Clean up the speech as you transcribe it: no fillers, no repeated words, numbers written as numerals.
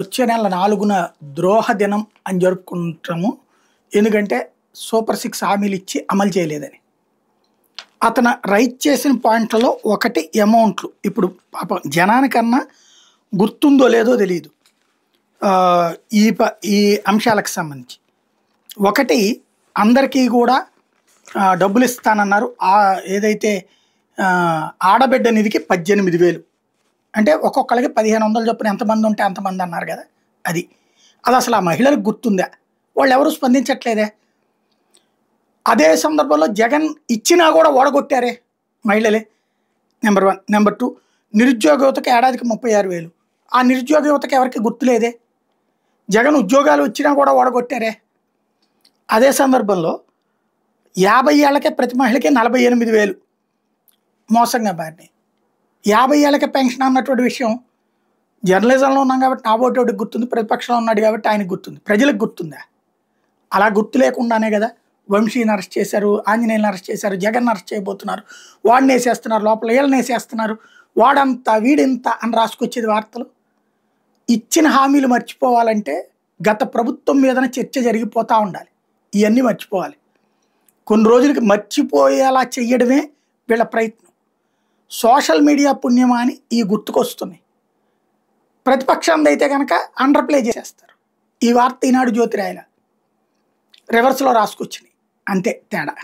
వచ్చే నెల 4న ద్రోహ దినం అని జరుపుకుంటాము. ఎందుకంటే సూపర్ 6 హామీలు ఇచ్చి అమలు చేయలేదని. అతను రైట్ చేసిన పాయింట్లలో ఒకటి అమౌంట్లు. ఇప్పుడు పాపం జనానికన్నా గుర్తుందో లేదో తెలీదు. ఈ అంశాలకు సంబంధించి. ఒకటి అందరికీ కూడా డబ్బులు ఇస్తానన్నారు. ఏదైతే ఆడబిడ్డ నిధికి 18,000 అంటే ఒక్కొక్కరికి 1,500 చొప్పున ఎంతమంది ఉంటే అంతమంది అన్నారు కదా. అది అసలు ఆ మహిళలకు గుర్తుందా? వాళ్ళు ఎవరు స్పందించట్లేదే. అదే సందర్భంలో జగన్ ఇచ్చినా కూడా ఓడగొట్టారే మహిళలే. నెంబర్ 1. నెంబర్ 2, నిరుద్యోగ యువతకి ఏడాదికి 36,000. ఆ నిరుద్యోగ యువతకి ఎవరికి గుర్తులేదే. జగన్ ఉద్యోగాలు వచ్చినా కూడా ఓడగొట్టారే. అదే సందర్భంలో 50 ఏళ్లకే ప్రతి మహిళకి 48,000 మోసంగా మారినాయి. 50 ఏళ్ళకే పెన్షన్ అన్నటువంటి విషయం జర్నలిజంలో ఉన్నాం కాబట్టి నా ఓటోడికి గుర్తుంది, ప్రతిపక్షంలో ఉన్నాడు కాబట్టి ఆయనకు గుర్తుంది. ప్రజలకు గుర్తుందా? అలా గుర్తు లేకుండానే కదా వంశీని అరెస్ట్ చేశారు, ఆంజనేయులను అరెస్ట్ చేశారు, జగన్ అరెస్ట్ చేయబోతున్నారు, వాడిని వేసేస్తున్నారు, లోపల వీళ్ళని వేసేస్తున్నారు, వాడంతా వీడింత అని రాసుకొచ్చేది వార్తలు. ఇచ్చిన హామీలు మర్చిపోవాలంటే గత ప్రభుత్వం మీదనే చర్చ జరిగిపోతూ ఉండాలి. ఇవన్నీ మర్చిపోవాలి. కొన్ని రోజులకి మర్చిపోయేలా చెయ్యడమే వీళ్ళ ప్రయత్నం. సోషల్ మీడియా పుణ్యమా అని ఈ గుర్తుకొస్తున్నాయి. ప్రతిపక్షాన్ని అయితే కనుక అండర్ ప్లే చేసేస్తారు. ఈ వార్త ఈనాడు జ్యోతిరాయల రివర్స్లో రాసుకొచ్చినాయి. అంతే తేడా.